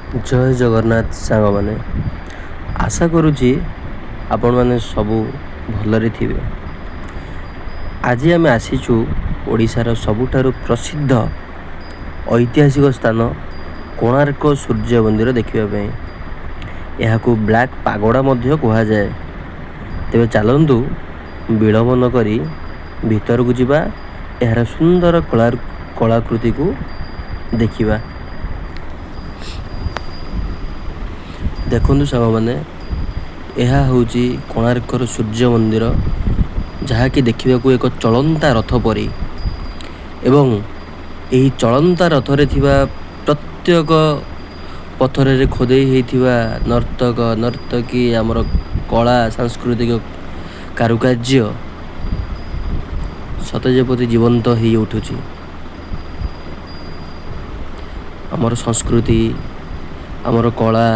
ଜୟ ଜଗନ୍ନାଥ ସାଙ୍ଗମାନେ, ଆଶା କରୁଛି ଆପଣମାନେ ସବୁ ଭଲରେ ଥିବେ। ଆଜି ଆମେ ଆସିଛୁ ଓଡ଼ିଶାର ସବୁଠାରୁ ପ୍ରସିଦ୍ଧ ଐତିହାସିକ ସ୍ଥାନ କୋଣାର୍କ ସୂର୍ଯ୍ୟ ମନ୍ଦିର ଦେଖିବା ପାଇଁ। ଏହାକୁ ବ୍ଲାକ୍ ପାଗୋଡ଼ା ମଧ୍ୟ କୁହାଯାଏ। ତେବେ ଚାଲନ୍ତୁ ବିଳମ୍ବ ନ କରି ଭିତରକୁ ଯିବା, ଏହାର ସୁନ୍ଦର କଳାକୃତିକୁ ଦେଖିବା। ଦେଖନ୍ତୁ ସାଙ୍ଗମାନେ, ଏହା ହେଉଛି କୋଣାର୍କର ସୂର୍ଯ୍ୟ ମନ୍ଦିର, ଯାହାକି ଦେଖିବାକୁ ଏକ ଚଳନ୍ତା ରଥ ପରି। ଏବଂ ଏହି ଚଳନ୍ତା ରଥରେ ଥିବା ପ୍ରତ୍ୟେକ ପଥରରେ ଖୋଦେଇ ହୋଇଥିବା ନର୍ତ୍ତକ ନର୍ତ୍ତକୀ, ଆମର କଳା ସାଂସ୍କୃତିକ କାରୁକାର୍ଯ୍ୟ ସତେ ଯେପରି ଜୀବନ୍ତ ହୋଇ ଉଠୁଛି। ଆମର ସଂସ୍କୃତି, ଆମର କଳା,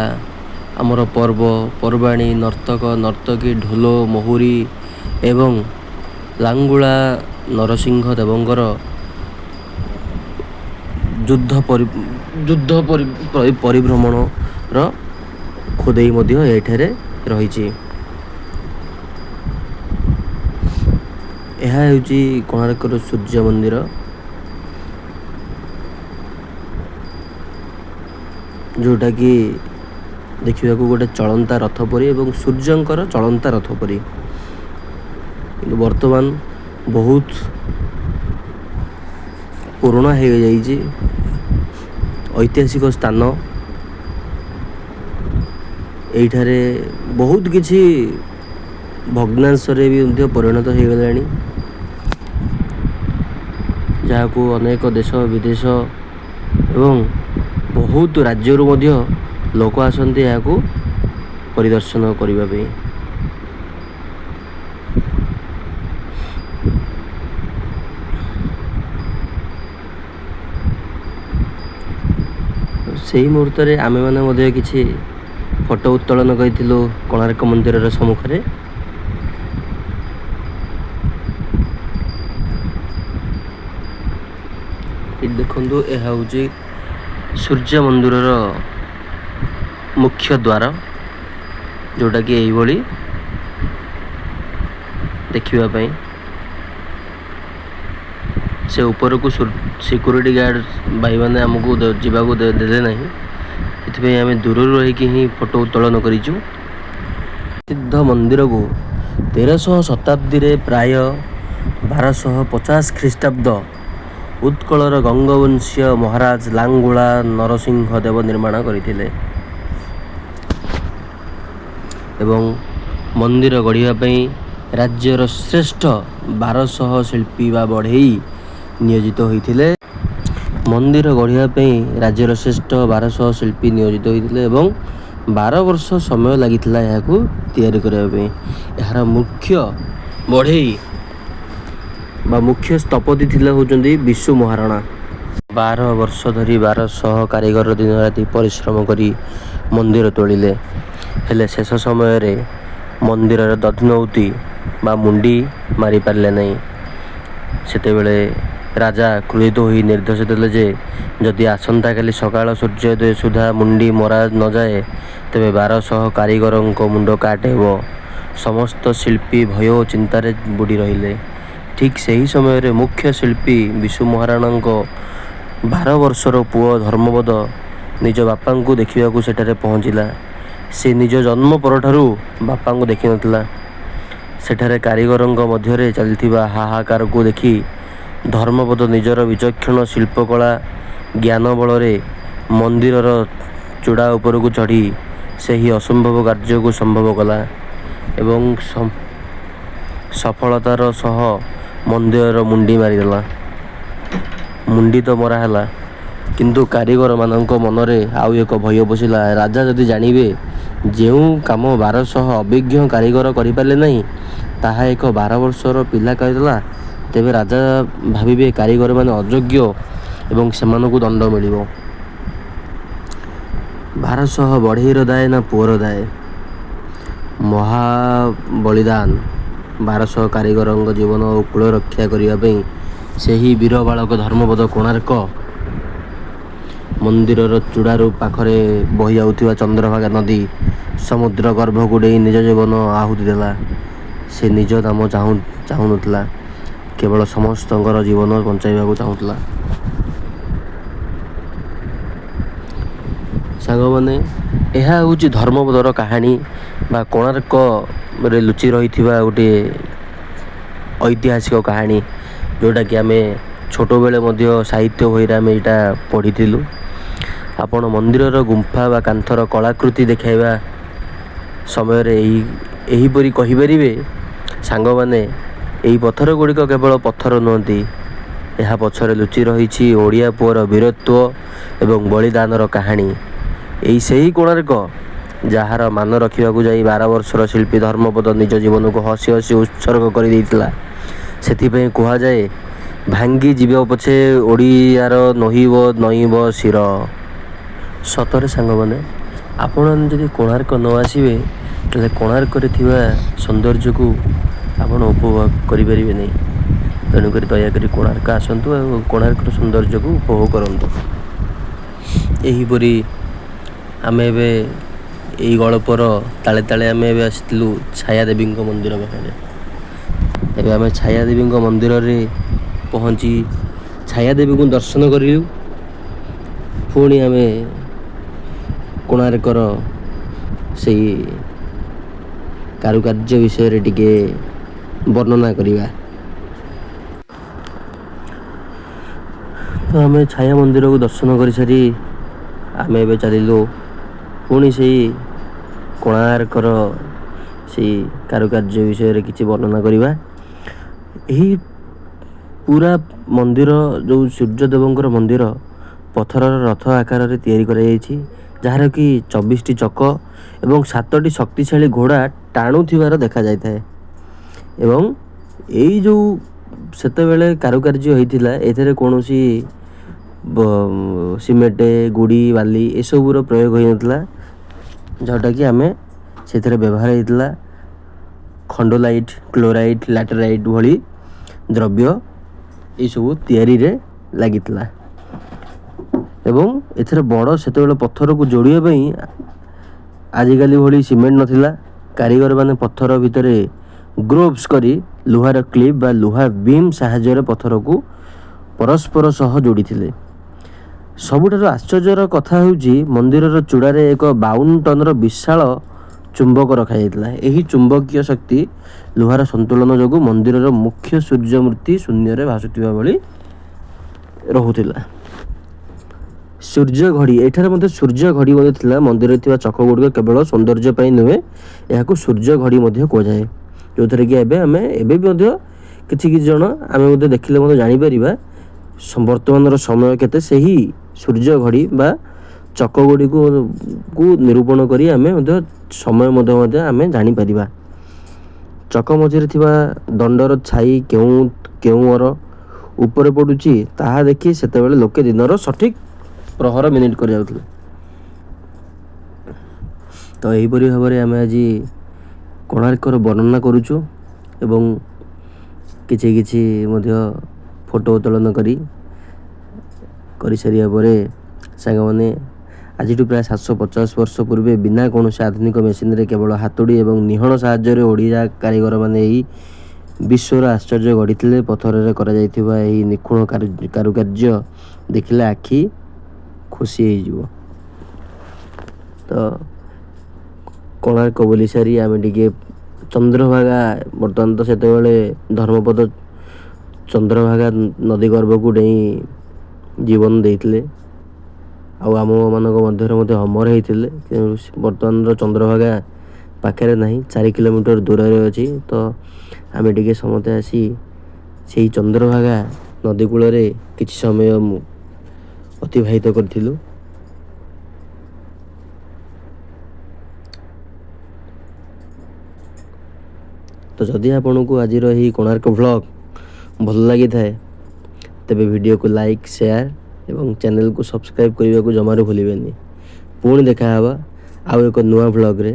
ଆମର ପର୍ବପର୍ବାଣୀ, ନର୍ତ୍ତକ ନର୍ତ୍ତକୀ, ଢୋଲ ମହୁରୀ ଏବଂ ଲାଙ୍ଗୁଳା ନରସିଂହ ଦେବଙ୍କର ଯୁଦ୍ଧ ପରିଭ୍ରମଣର ଖୋଦେଇ ମଧ୍ୟ ଏଠାରେ ରହିଛି। ଏହା ହେଉଛି କୋଣାର୍କର ସୂର୍ଯ୍ୟ ମନ୍ଦିର, ଯେଉଁଟାକି ଦେଖିବାକୁ ଗୋଟେ ଚଳନ୍ତା ରଥ ପରି ଏବଂ ସୂର୍ଯ୍ୟଙ୍କର ଚଳନ୍ତା ରଥ ପରି। କିନ୍ତୁ ବର୍ତ୍ତମାନ ବହୁତ ପୁରୁଣା ହୋଇଯାଇଛି। ଐତିହାସିକ ସ୍ଥାନ, ଏଇଠାରେ ବହୁତ କିଛି ଭଗ୍ନାଂଶରେ ବି ମଧ୍ୟ ପରିଣତ ହୋଇଗଲାଣି, ଯାହାକୁ ଅନେକ ଦେଶ ବିଦେଶ ଏବଂ ବହୁତ ରାଜ୍ୟରୁ ମଧ୍ୟ ଲୋକ ଆସନ୍ତି ଏହାକୁ ପରିଦର୍ଶନ କରିବା ପାଇଁ। ସେହି ମୁହୂର୍ତ୍ତରେ ଆମେମାନେ ମଧ୍ୟ କିଛି ଫଟୋ ଉତ୍ତୋଳନ କରିଥିଲୁ କୋଣାର୍କ ମନ୍ଦିରର ସମ୍ମୁଖରେ। ଦେଖନ୍ତୁ, ଏହା ହେଉଛି ସୂର୍ଯ୍ୟ ମନ୍ଦିରର ମୁଖ୍ୟ ଦ୍ୱାର, ଯେଉଁଟାକି ଏଇଭଳି ଦେଖିବା ପାଇଁ। ସେ ଉପରକୁ ସିକ୍ୟୁରିଟି ଗାର୍ଡ଼ ଭାଇମାନେ ଆମକୁ ଯିବାକୁ ଦେଲେ ନାହିଁ, ସେଥିପାଇଁ ଆମେ ଦୂରରୁ ରହିକି ହିଁ ଫଟୋ ଉତ୍ତୋଳନ କରିଛୁ। ପ୍ରସିଦ୍ଧ ମନ୍ଦିରକୁ 13ଶହ ଶତାବ୍ଦୀରେ ପ୍ରାୟ 1250 ଖ୍ରୀଷ୍ଟାବ୍ଦ ଉତ୍କଳର ଗଙ୍ଗବଂଶୀୟ ମହାରାଜ ଲାଙ୍ଗୁଳା ନରସିଂହ ଦେବ ନିର୍ମାଣ କରିଥିଲେ ଏବଂ ମନ୍ଦିର ଗଢ଼ିବା ପାଇଁ ରାଜ୍ୟର ଶ୍ରେଷ୍ଠ 1200 ଶିଳ୍ପୀ ବା ବଢ଼େଇ ନିୟୋଜିତ ହୋଇଥିଲେ। ମନ୍ଦିର ଗଢ଼ିବା ପାଇଁ ରାଜ୍ୟର ଶ୍ରେଷ୍ଠ 1200 ଶିଳ୍ପୀ ନିୟୋଜିତ ହୋଇଥିଲେ ଏବଂ 12 ବର୍ଷ ସମୟ ଲାଗିଥିଲା ଏହାକୁ ତିଆରି କରିବା ପାଇଁ। ଏହାର ମୁଖ୍ୟ ବଢ଼େଇ ବା ମୁଖ୍ୟ ସ୍ଥପତି ହେଉଛନ୍ତି ବିଶୁ ମହାରଣା। 12 ବର୍ଷ ଧରି 1200 କାରିଗର ଦିନ ରାତି ପରିଶ୍ରମ କରି ମନ୍ଦିର ତୋଳିଲେ, ହେଲେ ଶେଷ ସମୟରେ ମନ୍ଦିରର ଦଧିନଉତି ବା ମୁଣ୍ଡି ମାରିପାରିଲେ ନାହିଁ। ସେତେବେଳେ ରାଜା କ୍ରୋଧିତ ହୋଇ ନିର୍ଦ୍ଦେଶ ଦେଲେ ଯେ ଯଦି ଆସନ୍ତାକାଲି ସକାଳ ସୂର୍ଯ୍ୟୋଦୟ ସୁଦ୍ଧା ମୁଣ୍ଡି ମରା ନଯାଏ, ତେବେ 1200 କାରିଗରଙ୍କ ମୁଣ୍ଡ କାଟ ହେବ। ସମସ୍ତ ଶିଳ୍ପୀ ଭୟ ଓ ଚିନ୍ତାରେ ବୁଡ଼ି ରହିଲେ। ଠିକ୍ ସେହି ସମୟରେ ମୁଖ୍ୟ ଶିଳ୍ପୀ ବିଶୁ ମହାରଣାଙ୍କ 12 ବର୍ଷର ପୁଅ ଧର୍ମପଦ ନିଜ ବାପାଙ୍କୁ ଦେଖିବାକୁ ସେଠାରେ ପହଞ୍ଚିଲା। ସେ ନିଜ ଜନ୍ମ ପରଠାରୁ ବାପାଙ୍କୁ ଦେଖିନଥିଲା। ସେଠାରେ କାରିଗରଙ୍କ ମଧ୍ୟରେ ଚାଲିଥିବା ହାହାକାରକୁ ଦେଖି ଧର୍ମପଦ ନିଜର ବିଚକ୍ଷଣ ଶିଳ୍ପକଳା ଜ୍ଞାନ ବଳରେ ମନ୍ଦିରର ଚୂଡ଼ା ଉପରକୁ ଚଢ଼ି ସେହି ଅସମ୍ଭବ କାର୍ଯ୍ୟକୁ ସମ୍ଭବ କଲା ଏବଂ ସଫଳତାର ସହ ମନ୍ଦିରର ମୁଣ୍ଡି ମାରିଦେଲା। ମୁଣ୍ଡି ତ ମରା ହେଲା, କିନ୍ତୁ କାରିଗରମାନଙ୍କ ମନରେ ଆଉ ଏକ ଭୟ ପଶିଲା। ରାଜା ଯଦି ଜାଣିବେ ଯେଉଁ କାମ 1200 ଅଭିଜ୍ଞ କାରିଗର କରିପାରିଲେ ନାହିଁ, ତାହା ଏକ 12 ବର୍ଷର ପିଲା କରିଦେଲା, ତେବେ ରାଜା ଭାବିବେ କାରିଗରମାନେ ଅଯୋଗ୍ୟ ଏବଂ ସେମାନଙ୍କୁ ଦଣ୍ଡ ମିଳିବ। 1200 ବଢ଼େଇର ଦାୟ ନା ପୁଅର ଦାୟ? ମହାବଳିଦାନ 1200 କାରିଗରଙ୍କ ଜୀବନ ଓ କୁଳ ରକ୍ଷା କରିବା ପାଇଁ ସେହି ବୀର ବାଳକ ଧର୍ମପଦ କୋଣାର୍କ ମନ୍ଦିରର ଚୂଡ଼ାରୁ ପାଖରେ ବହି ଯାଉଥିବା ଚନ୍ଦ୍ରଭାଗା ନଦୀ ସମୁଦ୍ର ଗର୍ଭକୁ ଡେଇଁ ନିଜ ଜୀବନ ଆହୁତି ଦେଲା। ସେ ନିଜ ନାମ ଚାହୁଁନଥିଲା, କେବଳ ସମସ୍ତଙ୍କର ଜୀବନ ବଞ୍ଚାଇବାକୁ ଚାହୁଁଥିଲା। ସାଙ୍ଗମାନେ, ଏହା ହେଉଛି ଧର୍ମପଦର କାହାଣୀ ବା କୋଣାର୍କରେ ଲୁଚି ରହିଥିବା ଗୋଟିଏ ଐତିହାସିକ କାହାଣୀ, ଯେଉଁଟାକି ଆମେ ଛୋଟବେଳେ ମଧ୍ୟ ସାହିତ୍ୟ ବହିରେ ଆମେ ଏଇଟା ପଢ଼ିଥିଲୁ। ଆପଣ ମନ୍ଦିରର ଗୁମ୍ଫା ବା କାନ୍ଥର କଳାକୃତି ଦେଖାଇବା ସମୟରେ ଏହିପରି କହିପାରିବେ, ସାଙ୍ଗମାନେ, ଏହି ପଥର ଗୁଡ଼ିକ କେବଳ ପଥର ନୁହନ୍ତି, ଏହା ପଛରେ ଲୁଚି ରହିଛି ଓଡ଼ିଆ ପୁଅର ବୀରତ୍ୱ ଏବଂ ବଳିଦାନର କାହାଣୀ। ଏହି ସେହି କୋଣାର୍କ ଯାହାର ମାନ ରଖିବାକୁ ଯାଇ 12 ବର୍ଷର ଶିଳ୍ପୀ ଧର୍ମପଦ ନିଜ ଜୀବନକୁ ହସି ହସି ଉତ୍ସର୍ଗ କରିଦେଇଥିଲା। ସେଥିପାଇଁ କୁହାଯାଏ, ଭାଙ୍ଗି ଯିବ ପଛେ ଓଡ଼ିଆର ନଇଁବ ଶିର। ସତରେ ସାଙ୍ଗମାନେ, ଆପଣମାନେ ଯଦି କୋଣାର୍କ ନ ଆସିବେ, ତାହେଲେ କୋଣାର୍କରେ ଥିବା ସୌନ୍ଦର୍ଯ୍ୟକୁ ଆପଣ ଉପଭୋଗ କରିପାରିବେ ନାହିଁ। ତେଣୁକରି ଦୟାକରି କୋଣାର୍କ ଆସନ୍ତୁ ଆଉ କୋଣାର୍କର ସୌନ୍ଦର୍ଯ୍ୟକୁ ଉପଭୋଗ କରନ୍ତୁ। ଏହିପରି ଆମେ ଏବେ ଏଇ ଗଳ୍ପର ତାଳେ ତାଳେ ଆମେ ଏବେ ଆସିଥିଲୁ ଛାୟା ଦେବୀଙ୍କ ମନ୍ଦିର ପାଖରେ। ଏବେ ଆମେ ଛାୟା ଦେବୀଙ୍କ ମନ୍ଦିରରେ ପହଞ୍ଚି ଛାୟା ଦେବୀଙ୍କୁ ଦର୍ଶନ କରିଲୁ। ପୁଣି ଆମେ କୋଣାର୍କର ସେଇ କାରୁକାର୍ଯ୍ୟ ବିଷୟରେ ଟିକେ ବର୍ଣ୍ଣନା କରିବା। ତ ଆମେ ଛାୟା ମନ୍ଦିରକୁ ଦର୍ଶନ କରିସାରି ଆମେ ଏବେ ଚାଲିଲୁ ପୁଣି ସେଇ କୋଣାର୍କର ସେଇ କାରୁକାର୍ଯ୍ୟ ବିଷୟରେ କିଛି ବର୍ଣ୍ଣନା କରିବା। ଏହି ପୁରା ମନ୍ଦିର ଯେଉଁ ସୂର୍ଯ୍ୟଦେବଙ୍କର ମନ୍ଦିର ପଥରର ରଥ ଆକାରରେ ତିଆରି କରାଯାଇଛି, ଯାହାର କି 24ଟି ଚକ ଏବଂ 7ଟି ଶକ୍ତିଶାଳୀ ଘୋଡ଼ା ଟାଣୁଥିବାର ଦେଖାଯାଇଥାଏ। ଏବଂ ଏଇ ଯେଉଁ ସେତେବେଳେ କାରୁକାର୍ଯ୍ୟ ହୋଇଥିଲା, ଏଥିରେ କୌଣସି ସିମେଣ୍ଟ, ଗୁଡ଼ି, ବାଲି ଏସବୁର ପ୍ରୟୋଗ ହୋଇନଥିଲା, ଯେଉଁଟାକି ଆମେ ସେଥିରେ ବ୍ୟବହାର ହେଇଥିଲା ଖଣ୍ଡୋଲାଇଟ୍, କ୍ଲୋରାଇଟ୍, ଲାଟେରାଇଟ୍ ଭଳି ଦ୍ରବ୍ୟ ଏସବୁ ତିଆରିରେ ଲାଗିଥିଲା। ଏବଂ ଏଥିରେ ବଡ଼ ସେତେବେଳେ ପଥରକୁ ଯୋଡ଼ିବା ପାଇଁ ଆଜିକାଲି ଭଳି ସିମେଣ୍ଟ ନଥିଲା। କାରିଗରମାନେ ପଥର ଭିତରେ ଗ୍ରୋଭ୍ସ କରି ଲୁହାର କ୍ଲିପ୍ ବା ଲୁହା ବିମ୍ ସାହାଯ୍ୟରେ ପଥରକୁ ପରସ୍ପର ସହ ଯୋଡ଼ିଥିଲେ। ସବୁଠାରୁ ଆଶ୍ଚର୍ଯ୍ୟର କଥା ହେଉଛି, ମନ୍ଦିରର ଚୂଡ଼ାରେ ଏକ 52 ଟନ୍ର ବିଶାଳ ଚୁମ୍ବକ ରଖାଯାଇଥିଲା। ଏହି ଚୁମ୍ବକୀୟ ଶକ୍ତି ଲୁହାର ସନ୍ତୁଳନ ଯୋଗୁଁ ମନ୍ଦିରର ମୁଖ୍ୟ ସୂର୍ଯ୍ୟ ମୂର୍ତ୍ତି ଶୂନ୍ୟରେ ଭାସୁଥିବା ଭଳି ରହୁଥିଲା। ସୂର୍ଯ୍ୟ ଘଡ଼ି, ଏଠାରେ ମଧ୍ୟ ସୂର୍ଯ୍ୟ ଘଡ଼ି ମଧ୍ୟ ଥିଲା। ମନ୍ଦିରରେ ଥିବା ଚକ ଗୁଡ଼ିକ କେବଳ ସୌନ୍ଦର୍ଯ୍ୟ ପାଇଁ ନୁହେଁ, ଏହାକୁ ସୂର୍ଯ୍ୟ ଘଡ଼ି ମଧ୍ୟ କୁହାଯାଏ। ଯେଉଁଥିରେ କି ଏବେ ବି ମଧ୍ୟ କିଛି ଜଣ ଆମେ ମଧ୍ୟ ଦେଖିଲେ ମଧ୍ୟ ଜାଣିପାରିବା ବର୍ତ୍ତମାନର ସମୟ କେତେ। ସେହି ସୂର୍ଯ୍ୟ ଘଡ଼ି ବା ଚକ ଗୁଡ଼ିକୁ ନିରୂପଣ କରି ଆମେ ମଧ୍ୟ ସମୟ ମଧ୍ୟ ଆମେ ଜାଣିପାରିବା। ଚକ ମଝିରେ ଥିବା ଦଣ୍ଡର ଛାଇ କେଉଁର ଉପରେ ପଡ଼ୁଛି ତାହା ଦେଖି ସେତେବେଳେ ଲୋକେ ଦିନର ସଠିକ୍ ପ୍ରହର ମିନିଟ୍ କରିଯାଉଥିଲେ। ତ ଏହିପରି ଭାବରେ ଆମେ ଆଜି କୋଣାର୍କର ବର୍ଣ୍ଣନା କରୁଛୁ ଏବଂ କିଛି ମଧ୍ୟ ଫଟୋ ଉତ୍ତୋଳନ କରିସାରିବା ପରେ ସାଙ୍ଗମାନେ, ଆଜିଠୁ ପ୍ରାୟ 750 ବର୍ଷ ପୂର୍ବେ ବିନା କୌଣସି ଆଧୁନିକ ମେସିନରେ କେବଳ ହାତୁଡ଼ି ଏବଂ ନିହଣ ସାହାଯ୍ୟରେ ଓଡ଼ିଆ କାରିଗରମାନେ ଏହି ବିଶ୍ୱର ଆଶ୍ଚର୍ଯ୍ୟ ଗଢ଼ିଥିଲେ। ପଥରରେ କରାଯାଇଥିବା ଏହି ନିଖୁଣ କାରୁକାର୍ଯ୍ୟ ଦେଖିଲେ ଆଖି ଖୁସି ହେଇଯିବ। ତ କୋଣାର୍କ ବୁଲି ସାରି ଆମେ ଟିକେ ଚନ୍ଦ୍ରଭାଗା, ବର୍ତ୍ତମାନ ତ ସେତେବେଳେ ଧର୍ମପଦ ଚନ୍ଦ୍ରଭାଗା ନଦୀ ଗର୍ଭକୁ ଡେଇଁ ଜୀବନ ଦେଇଥିଲେ ଆଉ ଆମମାନଙ୍କ ମଧ୍ୟରେ ମଧ୍ୟ ଅମର ହେଇଥିଲେ। ବର୍ତ୍ତମାନର ଚନ୍ଦ୍ରଭାଗା ପାଖରେ ନାହିଁ, 4 କିଲୋମିଟର ଦୂରରେ ଅଛି। ତ ଆମେ ଟିକେ ସମସ୍ତେ ଆସି ସେହି ଚନ୍ଦ୍ରଭାଗା ନଦୀ କୂଳରେ କିଛି ସମୟ ଅତିବାହିତ କରିଥିଲୁ। ତ ଯଦି ଆପଣଙ୍କୁ ଆଜିର ଏହି କୋଣାର୍କ ଭ୍ଲଗ୍ ଭଲ ଲାଗିଥାଏ, ତେବେ ଭିଡ଼ିଓକୁ ଲାଇକ୍, ସେୟାର ଏବଂ ଚ୍ୟାନେଲକୁ ସବସ୍କ୍ରାଇବ୍ କରିବାକୁ ଜମାରୁ ଭୁଲିବେନି। ପୁଣି ଦେଖା ହେବା ଆଉ ଏକ ନୂଆ ଭ୍ଲଗ୍ରେ।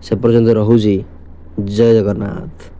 ସେ ପର୍ଯ୍ୟନ୍ତ ରହୁଛି। ଜୟ ଜଗନ୍ନାଥ।